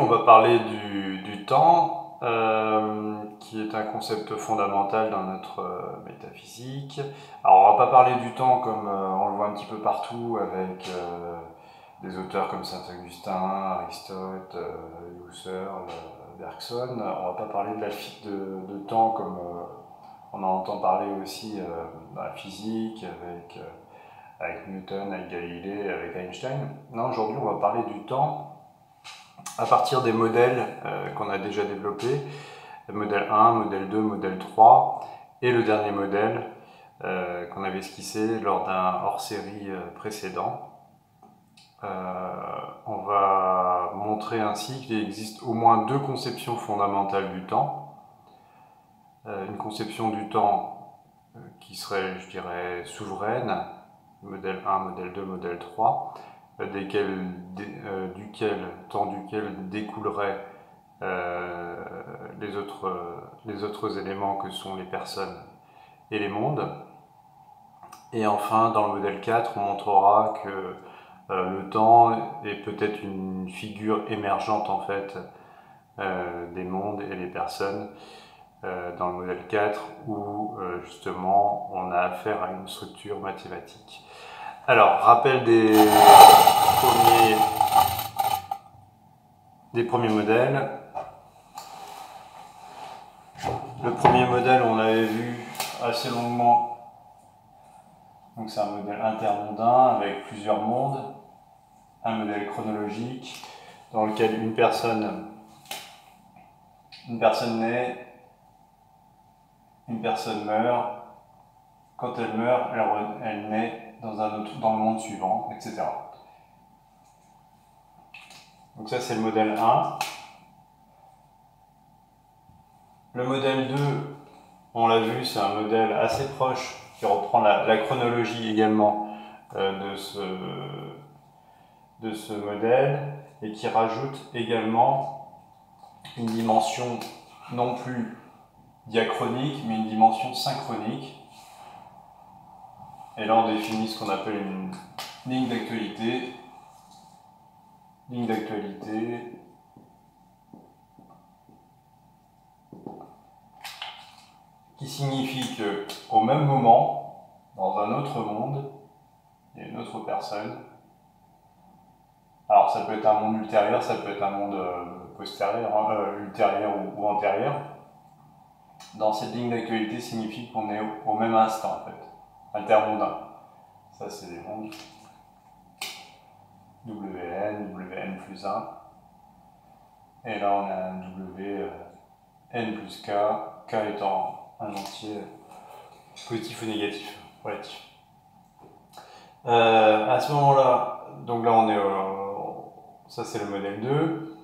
va parler du temps, qui est un concept fondamental dans notre métaphysique. Alors, on va pas parler du temps comme on le voit un petit peu partout avec des auteurs comme Saint-Augustin, Aristote, Husserl, Bergson. On va pas parler de temps comme on en entend parler aussi dans la physique, avec Newton, avec Galilée, avec Einstein. Non, aujourd'hui, on va parler du temps à partir des modèles qu'on a déjà développés, modèle 1, modèle 2, modèle 3, et le dernier modèle qu'on avait esquissé lors d'un hors-série précédent. On va montrer ainsi qu'il existe au moins deux conceptions fondamentales du temps. Une conception du temps qui serait, je dirais, souveraine, modèle 1, modèle 2, modèle 3, temps duquel découleraient les autres éléments que sont les personnes et les mondes. Et enfin, dans le modèle 4, on montrera que le temps est peut-être une figure émergente en fait des mondes et des personnes dans le modèle 4 où justement on a affaire à une structure mathématique. Alors, rappel des premiers modèles. Le premier modèle, on l'avait vu assez longuement. Donc c'est un modèle intermondain avec plusieurs mondes. Un modèle chronologique dans lequel une personne naît, une personne meurt. Quand elle meurt, elle naît dans le monde suivant, etc. Donc ça, c'est le modèle 1. Le modèle 2, on l'a vu, c'est un modèle assez proche qui reprend la chronologie également de ce modèle et qui rajoute également une dimension non plus diachronique, mais une dimension synchronique. Et là, on définit ce qu'on appelle une ligne d'actualité. Ligne d'actualité qui signifie qu'au même moment, dans un autre monde, il y a une autre personne. Alors, ça peut être un monde ultérieur, ça peut être un monde postérieur, ultérieur ou antérieur. Dans cette ligne d'actualité signifie qu'on est au même instant, en fait, intermondain. Ça, c'est des mondes WN, WN plus 1. Et là, on a un WN plus K, K étant un entier positif ou négatif, relatif. À ce moment-là, donc là, ça c'est le modèle 2.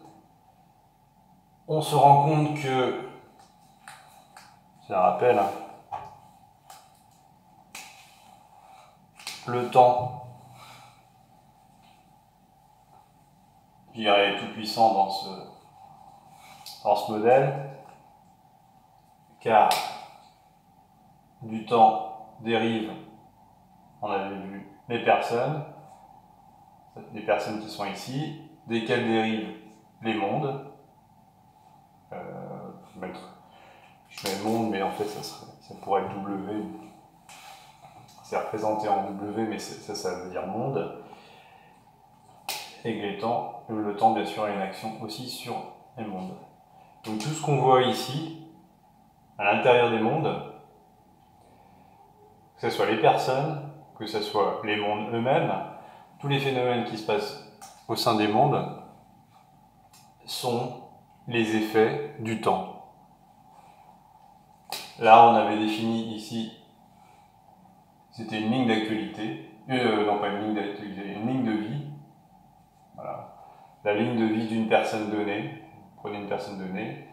On se rend compte que, je le rappelle, le temps, je dirais, est tout puissant dans ce modèle, car du temps dérive, on avait vu, les personnes qui sont ici, desquelles dérivent les mondes. Je mets monde, mais en fait ça pourrait être W. C'est représenté en W, mais ça veut dire monde. Et le temps bien sûr a une action aussi sur les mondes. Donc tout ce qu'on voit ici, à l'intérieur des mondes, que ce soit les personnes, que ce soit les mondes eux-mêmes, tous les phénomènes qui se passent au sein des mondes sont les effets du temps. Là, on avait défini ici, c'était une ligne d'actualité, non pas une ligne d'actualité, une ligne de vie. Voilà. La ligne de vie d'une personne donnée, vous prenez une personne donnée,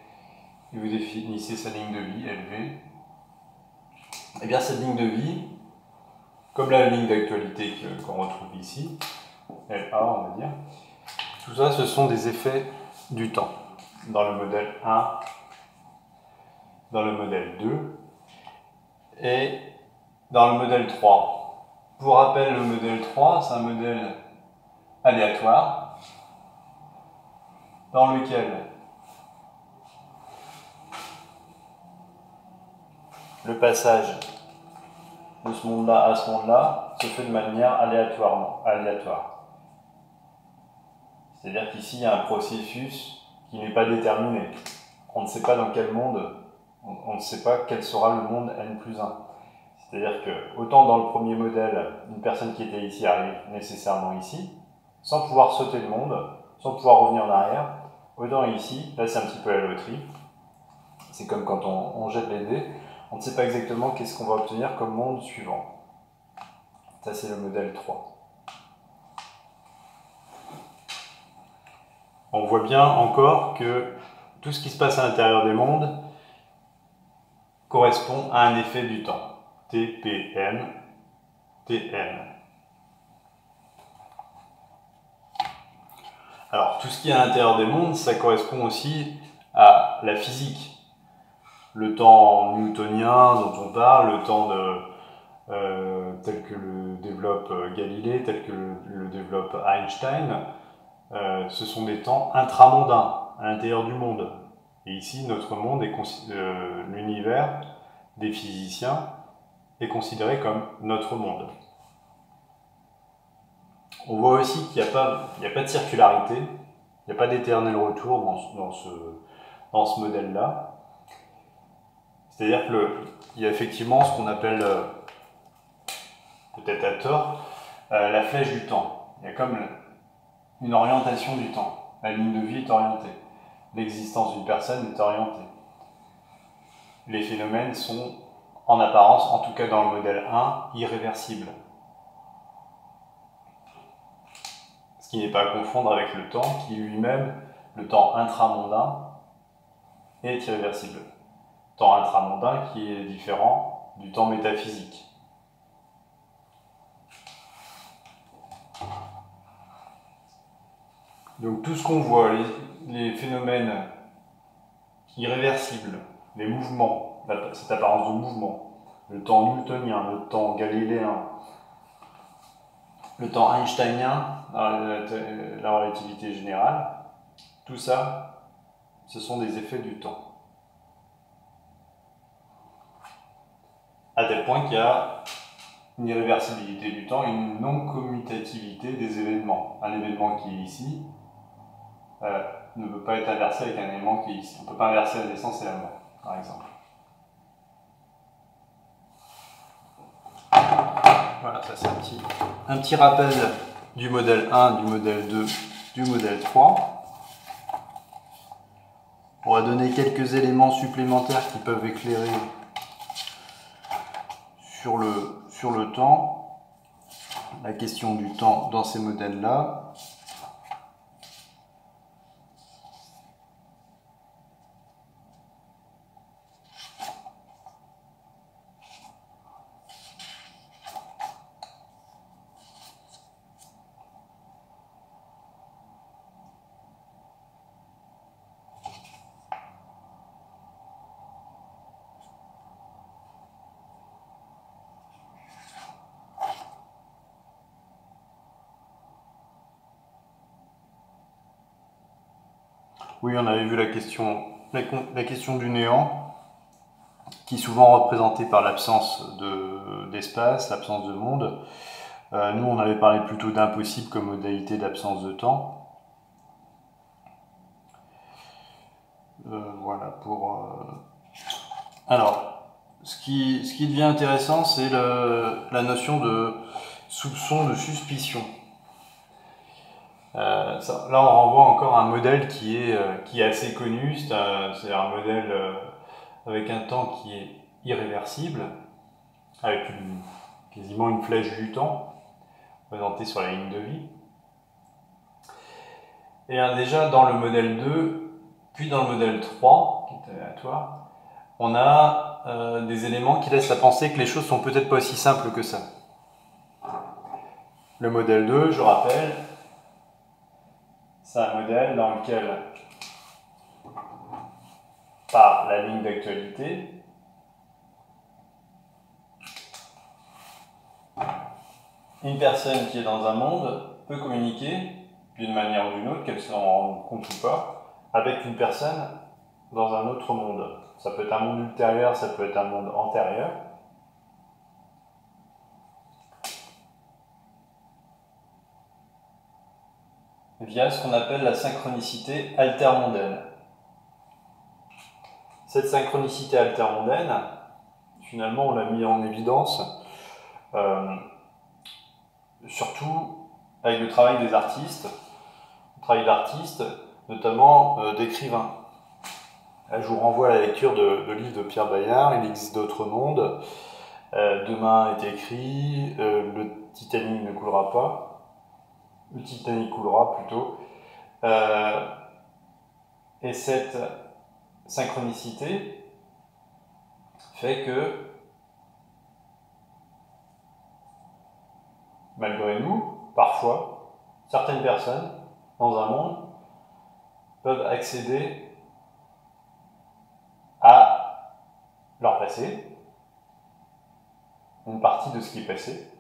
et vous définissez sa ligne de vie, LV. Et bien cette ligne de vie, comme la ligne d'actualité qu'on retrouve ici, LA on va dire, tout ça ce sont des effets du temps. Dans le modèle 1, dans le modèle 2 et dans le modèle 3. Pour rappel, le modèle 3, c'est un modèle aléatoire. dans lequel le passage de ce monde-là à ce monde-là se fait de manière aléatoire. C'est-à-dire qu'ici, il y a un processus qui n'est pas déterminé. On ne sait pas dans quel monde, on ne sait pas quel sera le monde N+1. C'est-à-dire que, autant dans le premier modèle, une personne qui était ici arrive nécessairement ici, sans pouvoir sauter le monde, sans pouvoir revenir en arrière, autant ici, là c'est un petit peu la loterie, c'est comme quand on jette les dés, on ne sait pas exactement qu'est-ce qu'on va obtenir comme monde suivant. Ça c'est le modèle 3. On voit bien encore que tout ce qui se passe à l'intérieur des mondes correspond à un effet du temps. TPM, TN. Alors, tout ce qui est à l'intérieur des mondes, ça correspond aussi à la physique. Le temps newtonien dont on parle, le temps tel que le développe Galilée, tel que le développe Einstein, ce sont des temps intramondains, à l'intérieur du monde. Et ici, notre monde, l'univers des physiciens, est considéré comme notre monde. On voit aussi qu'il n'y a pas de circularité, il n'y a pas d'éternel retour dans ce modèle-là. C'est-à-dire qu'il y a effectivement ce qu'on appelle, peut-être à tort, la flèche du temps. Il y a comme une orientation du temps. La ligne de vie est orientée. L'existence d'une personne est orientée. Les phénomènes sont, en apparence, en tout cas dans le modèle 1, irréversibles. Ce qui n'est pas à confondre avec le temps qui lui-même, le temps intramondain, est irréversible. Temps intramondain qui est différent du temps métaphysique. Donc tout ce qu'on voit, les phénomènes irréversibles, les mouvements, cette apparence de mouvement, le temps newtonien, le temps galiléen, le temps einsteinien, la relativité générale, tout ça, ce sont des effets du temps. À tel point qu'il y a une irréversibilité du temps et une non-commutativité des événements. Un événement qui est ici ne peut pas être inversé avec un élément qui est ici. On ne peut pas inverser la naissance et la mort, par exemple. Voilà, ça c'est un petit rappel du modèle 1, du modèle 2, du modèle 3. On va donner quelques éléments supplémentaires qui peuvent éclairer sur le temps, la question du temps dans ces modèles-là. Oui, on avait vu la question du néant, qui est souvent représentée par l'absence d'espace, l'absence de monde. Nous, on avait parlé plutôt d'impossible comme modalité d'absence de temps. Voilà pour... Alors, ce qui devient intéressant, c'est la notion de soupçon de suspicion. Là, on renvoie encore à un modèle qui est assez connu. C'est un modèle avec un temps qui est irréversible, avec quasiment une flèche du temps présentée sur la ligne de vie. Et déjà dans le modèle 2, puis dans le modèle 3, qui est aléatoire, on a des éléments qui laissent à penser que les choses sont peut-être pas aussi simples que ça. Le modèle 2, je rappelle, c'est un modèle dans lequel, par la ligne d'actualité, une personne qui est dans un monde peut communiquer d'une manière ou d'une autre, qu'elle s'en rende compte ou pas, avec une personne dans un autre monde. Ça peut être un monde ultérieur, ça peut être un monde antérieur. Via ce qu'on appelle la synchronicité altermondaine. Cette synchronicité altermondaine, finalement, on l'a mis en évidence, surtout avec le travail des artistes, le travail d'artistes, notamment d'écrivains. Là, je vous renvoie à la lecture de livres de Pierre Bayard, Il existe d'autres mondes, Demain est écrit, Le Titanic ne coulera pas, le Titanic coulera plutôt, et cette synchronicité fait que, malgré nous, parfois, certaines personnes dans un monde peuvent accéder à leur passé, une partie de ce qui est passé,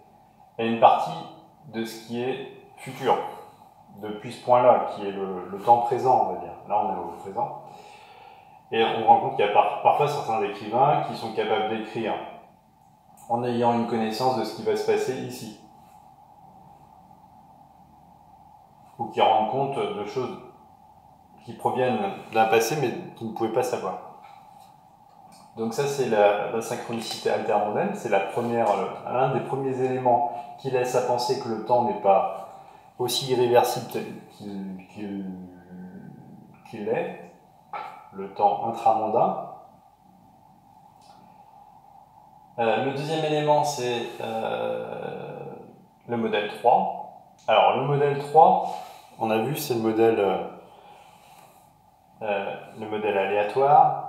et une partie de ce qui est futur, depuis ce point-là, qui est le temps présent, on va dire. Là, on est au présent. Et on rend compte qu'il y a parfois certains écrivains qui sont capables d'écrire en ayant une connaissance de ce qui va se passer ici. Ou qui rendent compte de choses qui proviennent d'un passé, mais qu'ils ne pouvaient pas savoir. Donc ça, c'est la synchronicité altermondaine. C'est l'un des premiers éléments qui laisse à penser que le temps n'est pas aussi irréversible qu'il est, le temps intramondain. Le deuxième élément, c'est le modèle 3. Alors, le modèle 3, on a vu, c'est le modèle aléatoire.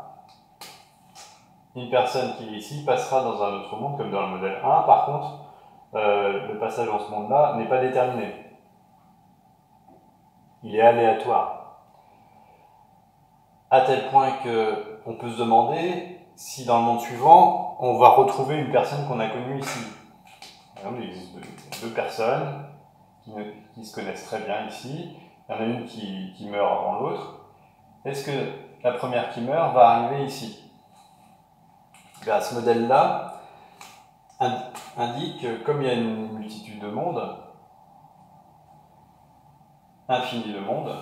Une personne qui est ici passera dans un autre monde, comme dans le modèle 1. Par contre, le passage dans ce monde-là n'est pas déterminé. Il est aléatoire. À tel point qu'on peut se demander si dans le monde suivant, on va retrouver une personne qu'on a connue ici. Par exemple, il existe deux personnes qui se connaissent très bien ici. Il y en a une qui meurt avant l'autre. Est-ce que la première qui meurt va arriver ici ? Bien, ce modèle-là indique que comme il y a une multitude de mondes, infinie de mondes,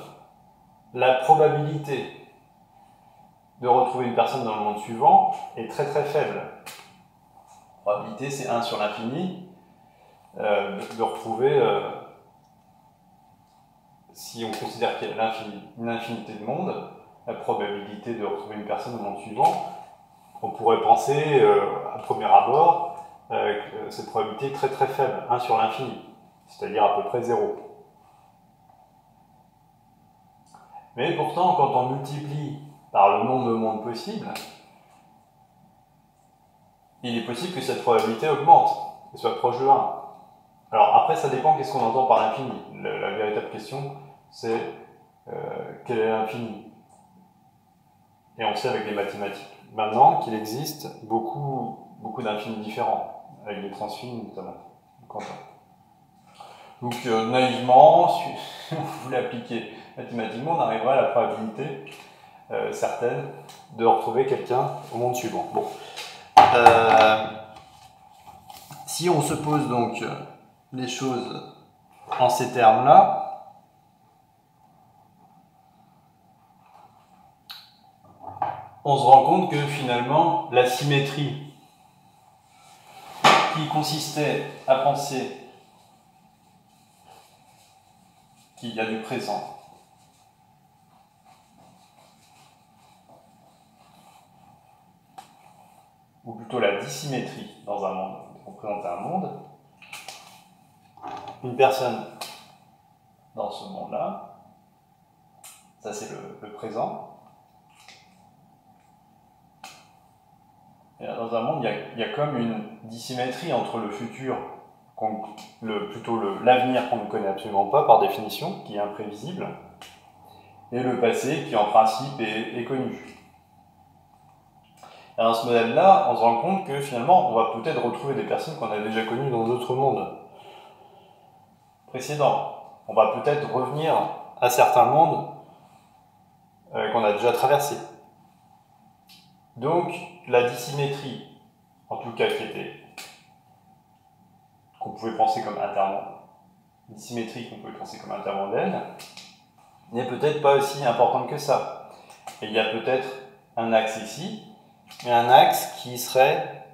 la probabilité de retrouver une personne dans le monde suivant est très très faible. La probabilité, c'est 1 sur l'infini, de retrouver, si on considère qu'il y a une infinité de mondes, la probabilité de retrouver une personne au monde suivant, on pourrait penser, à premier abord, que cette probabilité est très très faible, 1 sur l'infini, c'est-à-dire à peu près 0. Mais pourtant, quand on multiplie par le nombre de mondes possibles, il est possible que cette probabilité augmente et soit proche de 1. Alors après, ça dépend qu'est-ce qu'on entend par l'infini. La véritable question, c'est quel est l'infini ? Et on sait avec les mathématiques maintenant qu'il existe beaucoup d'infinis différents, avec les transfinis notamment. Donc naïvement, si vous voulez appliquer mathématiquement, on arrivera à la probabilité certaine de retrouver quelqu'un au monde suivant. Bon. Si on se pose donc les choses en ces termes-là, on se rend compte que finalement, la symétrie qui consistait à penser qu'il y a du présent ou plutôt la dissymétrie dans un monde, représenter un monde, une personne dans ce monde-là, ça c'est le présent. Et dans un monde, il y a comme une dissymétrie entre le futur, l'avenir qu'on ne connaît absolument pas par définition, qui est imprévisible, et le passé qui en principe est connu. Et dans ce modèle-là, on se rend compte que finalement, on va peut-être retrouver des personnes qu'on a déjà connues dans d'autres mondes précédents. On va peut-être revenir à certains mondes qu'on a déjà traversé. Donc la dissymétrie, en tout cas qu'on pouvait penser comme intermondaine, n'est peut-être pas aussi importante que ça. Et il y a peut-être un axe ici, mais un axe qui serait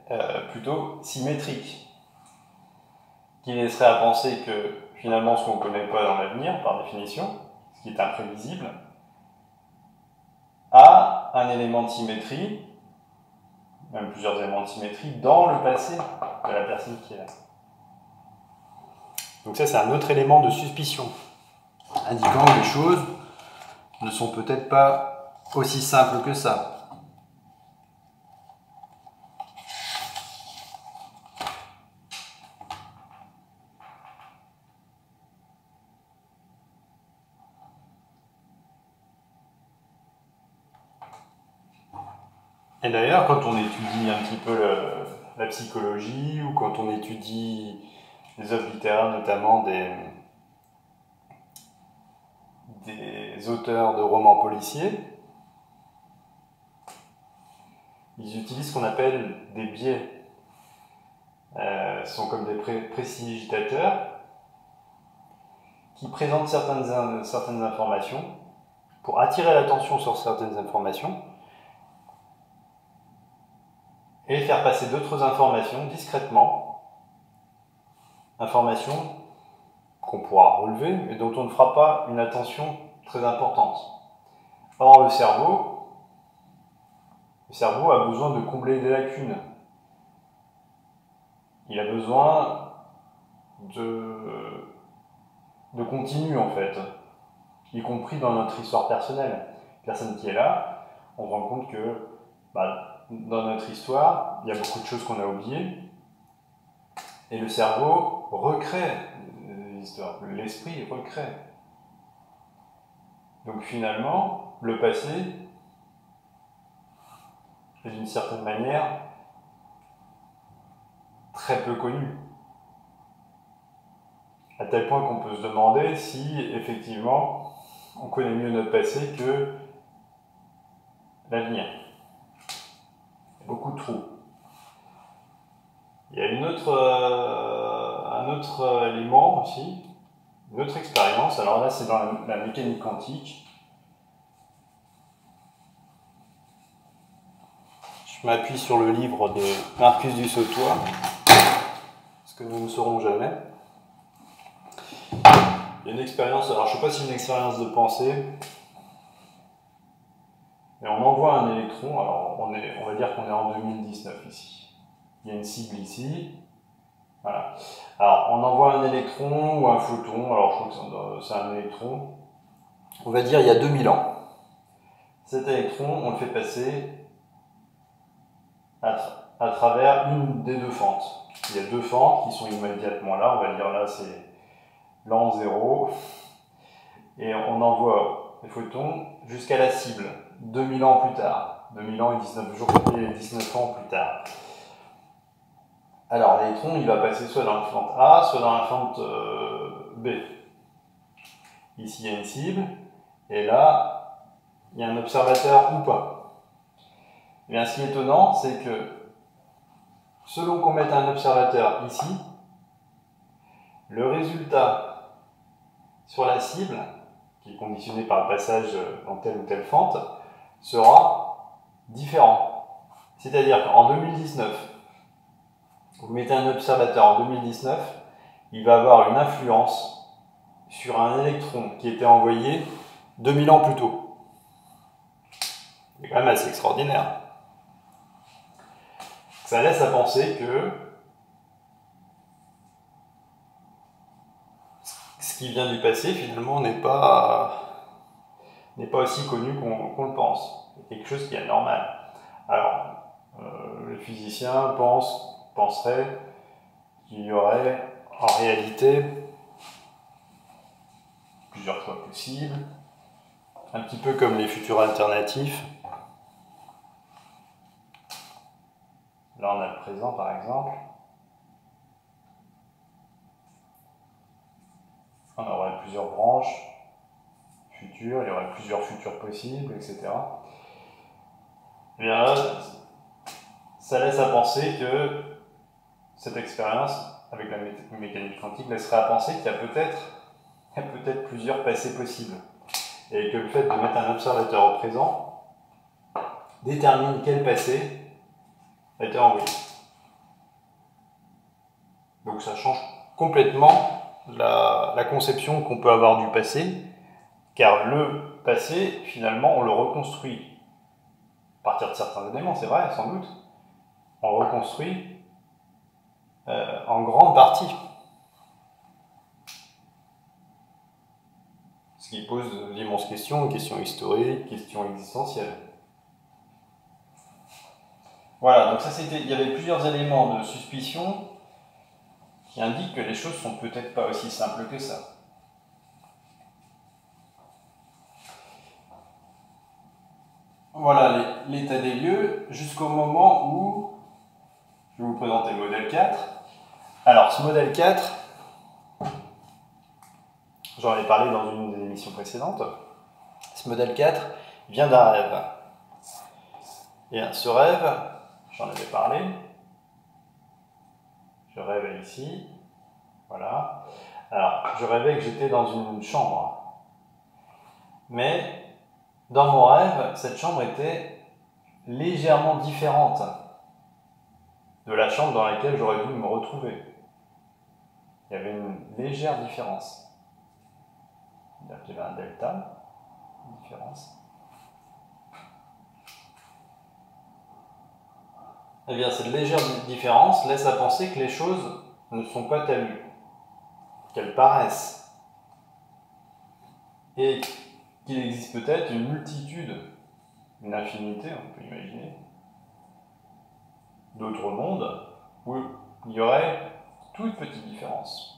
plutôt symétrique, qui laisserait à penser que finalement ce qu'on ne connaît pas dans l'avenir, par définition, ce qui est imprévisible, a un élément de symétrie, même plusieurs éléments de symétrie, dans le passé de la personne qui est là. Donc ça, c'est un autre élément de suspicion, indiquant que les choses ne sont peut-être pas aussi simples que ça. Et d'ailleurs, quand on étudie un petit peu la psychologie, ou quand on étudie les œuvres littéraires, notamment des auteurs de romans policiers, ils utilisent ce qu'on appelle des biais. Ce sont comme des prestidigitateurs qui présentent certaines informations pour attirer l'attention sur certaines informations et faire passer d'autres informations discrètement, informations qu'on pourra relever mais dont on ne fera pas une attention très importante. Or, le cerveau a besoin de combler des lacunes. Il a besoin de continu, en fait, y compris dans notre histoire personnelle. Personne qui est là, on se rend compte que dans notre histoire, il y a beaucoup de choses qu'on a oubliées, et le cerveau recrée l'histoire, l'esprit recrée. Donc finalement, le passé est d'une certaine manière très peu connu. À tel point qu'on peut se demander si, effectivement, on connaît mieux notre passé que l'avenir. Il y a beaucoup de trous. Il y a un autre élément aussi, une autre expérience. Alors là, c'est dans la mécanique quantique. Je m'appuie sur le livre de Marcus du Sautoy, ce que nous ne saurons jamais. Il y a une expérience, alors je ne sais pas si c'est une expérience de pensée, mais on envoie un électron, alors on va dire qu'on est en 2019 ici. Il y a une cible ici. Voilà. Alors on envoie un électron ou un photon, alors je crois que c'est un électron. On va dire il y a 2000 ans. Cet électron, on le fait passer à travers une des deux fentes. Il y a deux fentes qui sont immédiatement là, on va dire là c'est l'an 0. Et on envoie les photons jusqu'à la cible, 2000 ans plus tard. 2000 ans et 19 jours et 19 ans plus tard. Alors l'électron, il va passer soit dans la fente A, soit dans la fente B. Ici, il y a une cible, et là, il y a un observateur ou pas. Et bien, ce qui est étonnant, c'est que selon qu'on mette un observateur ici, le résultat sur la cible, qui est conditionné par le passage dans telle ou telle fente, sera différent. C'est-à-dire qu'en 2019, vous mettez un observateur en 2019, il va avoir une influence sur un électron qui était envoyé 2000 ans plus tôt. C'est quand même assez extraordinaire. Ça laisse à penser que ce qui vient du passé, finalement, n'est pas aussi connu qu'on le pense. C'est quelque chose qui est anormal. Alors, les physiciens penseraient qu'il y aurait en réalité plusieurs choix possibles, un petit peu comme les futurs alternatifs. Là, on a le présent, par exemple. On aurait plusieurs branches, futur, il y aurait plusieurs futurs possibles, etc. Eh bien, ça laisse à penser que cette expérience avec la mécanique quantique laisserait à penser qu'il y a peut-être plusieurs passés possibles. Et que le fait de mettre un observateur au présent détermine quel passé a été envoyé. Donc ça change complètement la conception qu'on peut avoir du passé, car le passé, finalement, on le reconstruit à partir de certains éléments, c'est vrai, sans doute. On le reconstruit en grande partie. Ce qui pose d'immenses questions, questions historiques, questions existentielles. Voilà, donc ça c'était. Il y avait plusieurs éléments de suspicion qui indiquent que les choses sont peut-être pas aussi simples que ça. Voilà l'état des lieux jusqu'au moment où je vais vous présenter le modèle 4. Alors ce modèle 4, j'en ai parlé dans une des émissions précédentes. Ce modèle 4 vient d'un rêve. Et ce rêve, j'en avais parlé. Je rêvais ici. Voilà. Alors, je rêvais que j'étais dans une chambre. Mais dans mon rêve, cette chambre était légèrement différente de la chambre dans laquelle j'aurais dû me retrouver. Il y avait une légère différence. Il y avait un delta, une différence. Eh bien, cette légère différence laisse à penser que les choses ne sont pas telles qu'elles paraissent. Et qu'il existe peut-être une multitude, une infinité, on peut imaginer, d'autres mondes où il y aurait toute petite différence.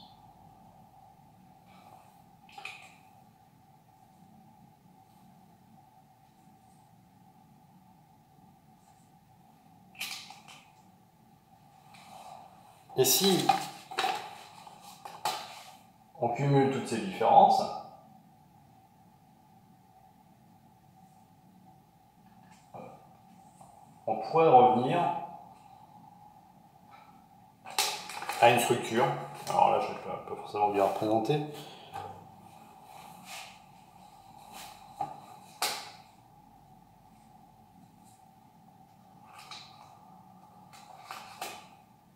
Et si on cumule toutes ces différences, on pourrait revenir à une structure. Alors là, je ne vais pas forcément bien représenter.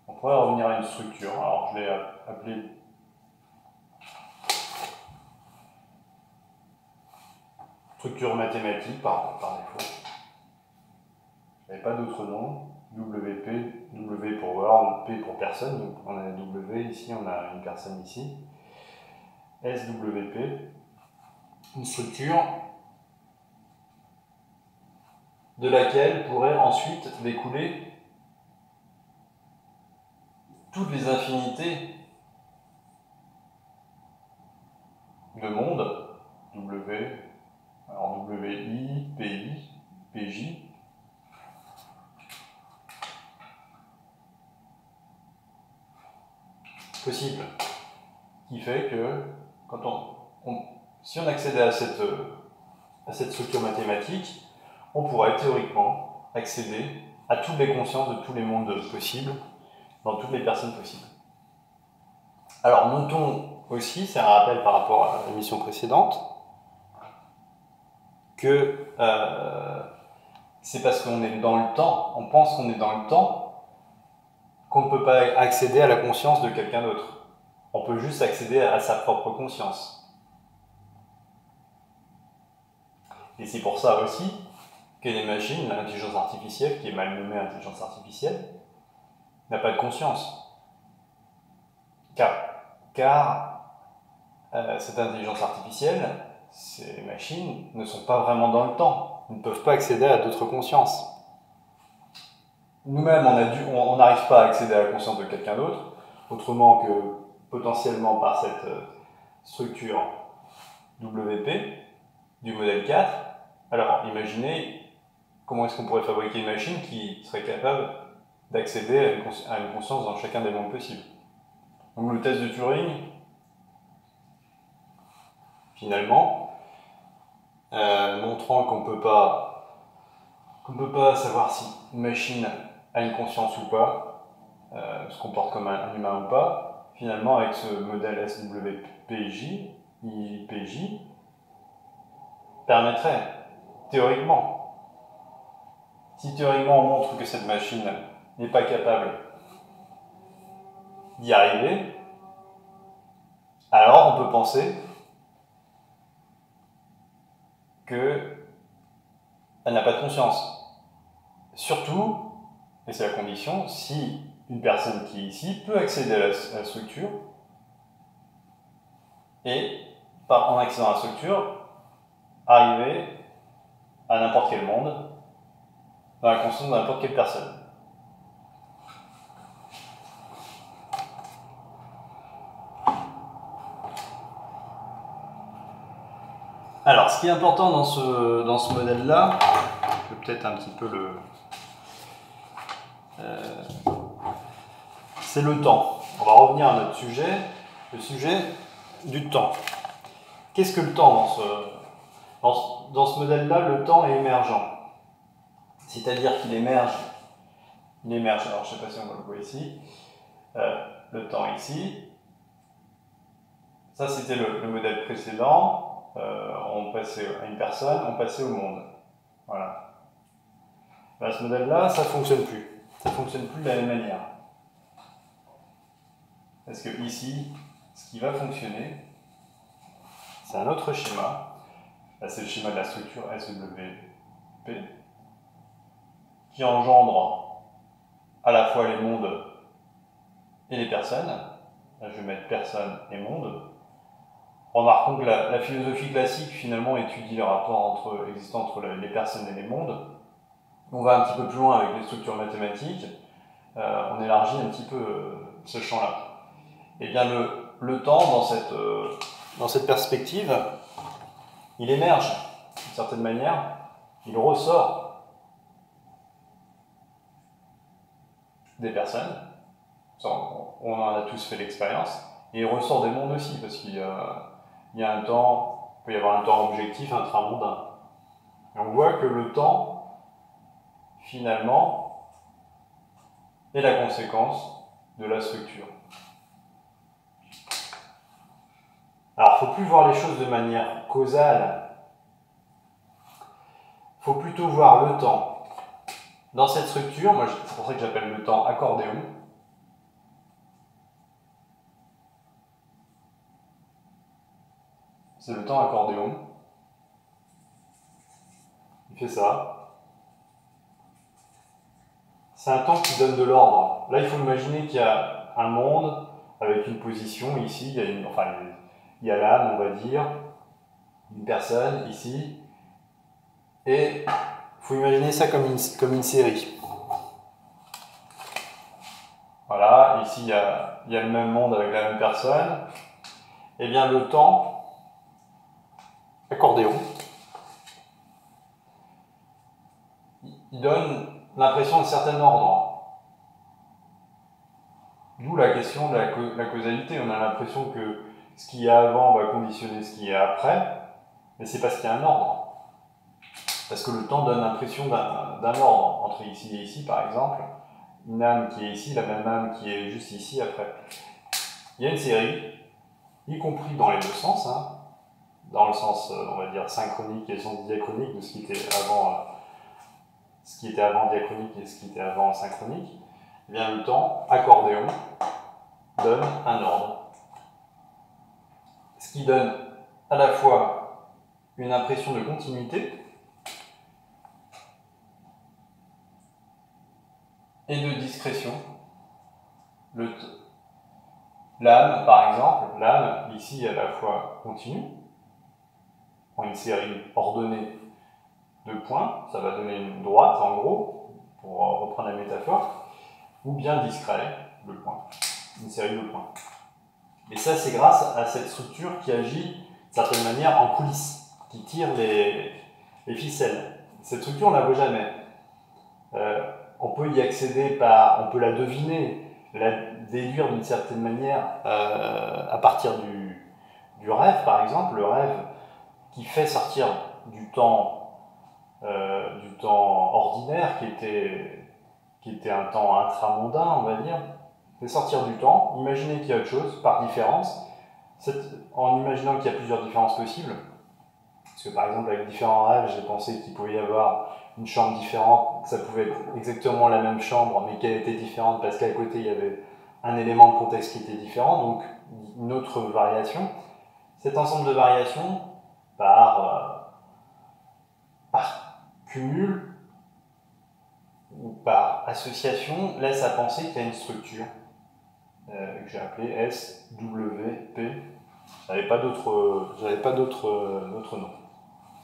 On pourrait revenir à une structure. Alors je l'ai appelée structure mathématique par défaut. Il n'y avait pas d'autre nom. WP, W pour World, P pour personne, donc on a W ici, on a une personne ici. SWP, une structure de laquelle pourrait ensuite découler toutes les infinités de mondes, W, alors WI, PI, PJ, possible, qui fait que si on accédait à cette structure mathématique, on pourrait théoriquement accéder à toutes les consciences de tous les mondes possibles, dans toutes les personnes possibles. Alors notons aussi, c'est un rappel par rapport à l'émission précédente, que c'est parce qu'on est dans le temps, on pense qu'on est dans le temps, qu'on ne peut pas accéder à la conscience de quelqu'un d'autre. On peut juste accéder à sa propre conscience. Et c'est pour ça aussi que les machines, l'intelligence artificielle, qui est mal nommée intelligence artificielle, n'a pas de conscience. Car cette intelligence artificielle, ces machines ne sont pas vraiment dans le temps, ne peuvent pas accéder à d'autres consciences. Nous-mêmes, on n'arrive pas à accéder à la conscience de quelqu'un d'autre, autrement que potentiellement par cette structure WP du modèle 4. Alors, imaginez comment est-ce qu'on pourrait fabriquer une machine qui serait capable d'accéder à une conscience dans chacun des mondes possibles. Donc le test de Turing, finalement, montrant qu'on peut pas savoir si une machine a une conscience ou pas, se comporte comme un humain ou pas. Finalement, avec ce modèle SWPJ, IPJ, permettrait, théoriquement, si théoriquement on montre que cette machine n'est pas capable d'y arriver, alors on peut penser qu'elle n'a pas de conscience. Surtout, et c'est la condition, si une personne qui est ici peut accéder à la structure et, en accédant à la structure, arriver à n'importe quel monde, dans la conscience de n'importe quelle personne. Alors, ce qui est important dans ce modèle-là, je vais peut-être un petit peu c'est le temps. On va revenir à notre sujet, le sujet du temps. Qu'est-ce que le temps dans ce modèle-là, le temps est émergent. C'est-à-dire qu'il émerge, alors je ne sais pas si on va le voir ici, le temps ici. Ça, c'était le modèle précédent. On passait à une personne, on passait au monde. Voilà. Là, ce modèle-là, ça ne fonctionne plus. Ça ne fonctionne plus de la même manière. Parce que ici, ce qui va fonctionner, c'est un autre schéma. Là, c'est le schéma de la structure SWP, qui engendre à la fois les mondes et les personnes. Là, je vais mettre personne et monde. Remarquons que la philosophie classique, finalement, étudie les rapports existants entre les personnes et les mondes. On va un petit peu plus loin avec les structures mathématiques. On élargit un petit peu ce champ-là. Et bien, le temps, dans cette perspective, il émerge, d'une certaine manière, il ressort des personnes. On en a tous fait l'expérience. Et il ressort des mondes aussi, parce qu'il y a un temps, il peut y avoir un temps objectif intramondain. Et on voit que le temps, finalement, est la conséquence de la structure. Alors, il ne faut plus voir les choses de manière causale. Il faut plutôt voir le temps. Dans cette structure, moi, c'est pour ça que j'appelle le temps accordéon. C'est le temps accordéon. Il fait ça. C'est un temps qui donne de l'ordre. Là, il faut imaginer qu'il y a un monde avec une position. Ici, il y a l'âme, on va dire, une personne, ici. Et il faut imaginer ça comme une série. Voilà, ici, il y a le même monde avec la même personne. Eh bien, le temps, accordéon, il donne l'impression d'un certain ordre. D'où la question de la causalité. On a l'impression que ce qui est avant va conditionner ce qui est après, mais c'est parce qu'il y a un ordre. Parce que le temps donne l'impression d'un ordre. Entre ici et ici, par exemple, une âme qui est ici, la même âme qui est juste ici après. Il y a une série, y compris dans les deux sens, hein, dans le sens, on va dire, synchronique et le sens diachronique de ce qui était avant diachronique et ce qui était avant synchronique. Eh bien, le temps accordéon donne un ordre. Ce qui donne à la fois une impression de continuité et de discrétion. L'âme, par exemple, l'âme, ici, à la fois continue, en une série ordonnée de points, ça va donner une droite, en gros, pour reprendre la métaphore, ou bien discret, le point, une série de points. Et ça, c'est grâce à cette structure qui agit, d'une certaine manière, en coulisses, qui tire les ficelles. Cette structure, on ne la voit jamais. On peut y accéder on peut la deviner, la déduire d'une certaine manière à partir du rêve, par exemple, le rêve qui fait sortir du temps ordinaire, qui était un temps intramondain, on va dire. C'est sortir du temps, imaginer qu'il y a autre chose, par différence, en imaginant qu'il y a plusieurs différences possibles. Parce que par exemple, avec différents rêves, j'ai pensé qu'il pouvait y avoir une chambre différente, que ça pouvait être exactement la même chambre, mais qu'elle était différente parce qu'à côté, il y avait un élément de contexte qui était différent, donc une autre variation. Cet ensemble de variations, par cumul ou par association, laisse à penser qu'il y a une structure que j'ai appelée SWP. J'avais pas d'autre nom.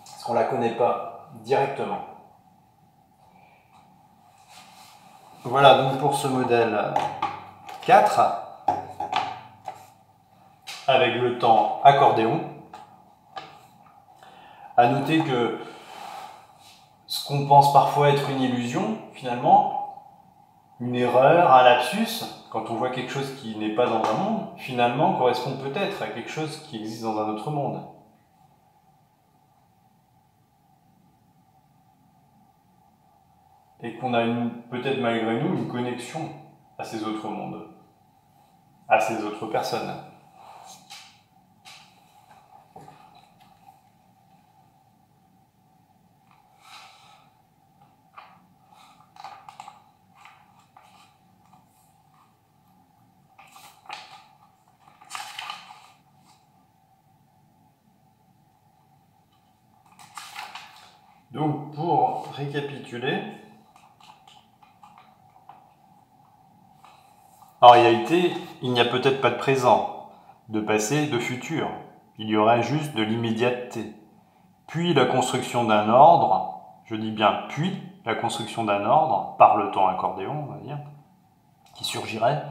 Parce qu'on ne la connaît pas directement. Voilà donc pour ce modèle 4, avec le temps accordéon. À noter que ce qu'on pense parfois être une illusion, finalement, une erreur, un lapsus, quand on voit quelque chose qui n'est pas dans un monde, finalement correspond peut-être à quelque chose qui existe dans un autre monde. Et qu'on a peut-être malgré nous une connexion à ces autres mondes, à ces autres personnes. Donc pour récapituler, en réalité, il n'y a peut-être pas de présent, de passé, de futur. Il y aurait juste de l'immédiateté. Puis la construction d'un ordre, je dis bien puis la construction d'un ordre, par le temps accordéon, on va dire, qui surgirait.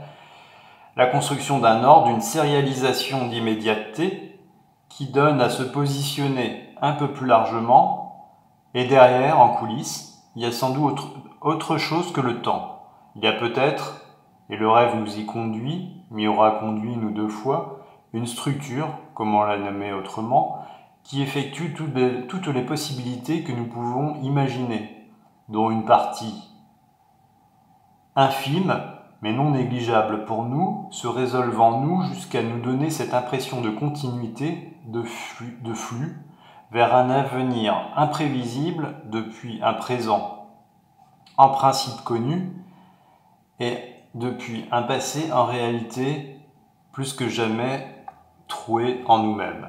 La construction d'un ordre, d'une sérialisation d'immédiateté qui donne à se positionner un peu plus largement. Et derrière, en coulisses, il y a sans doute autre chose que le temps. Il y a peut-être, et le rêve nous y conduit, m'y aura conduit nous 2 fois, une structure, comment la nommer autrement, qui effectue toutes les possibilités que nous pouvons imaginer, dont une partie infime, mais non négligeable pour nous, se résolve en nous jusqu'à nous donner cette impression de continuité, de flux, vers un avenir imprévisible depuis un présent en principe connu et depuis un passé en réalité plus que jamais troué en nous-mêmes.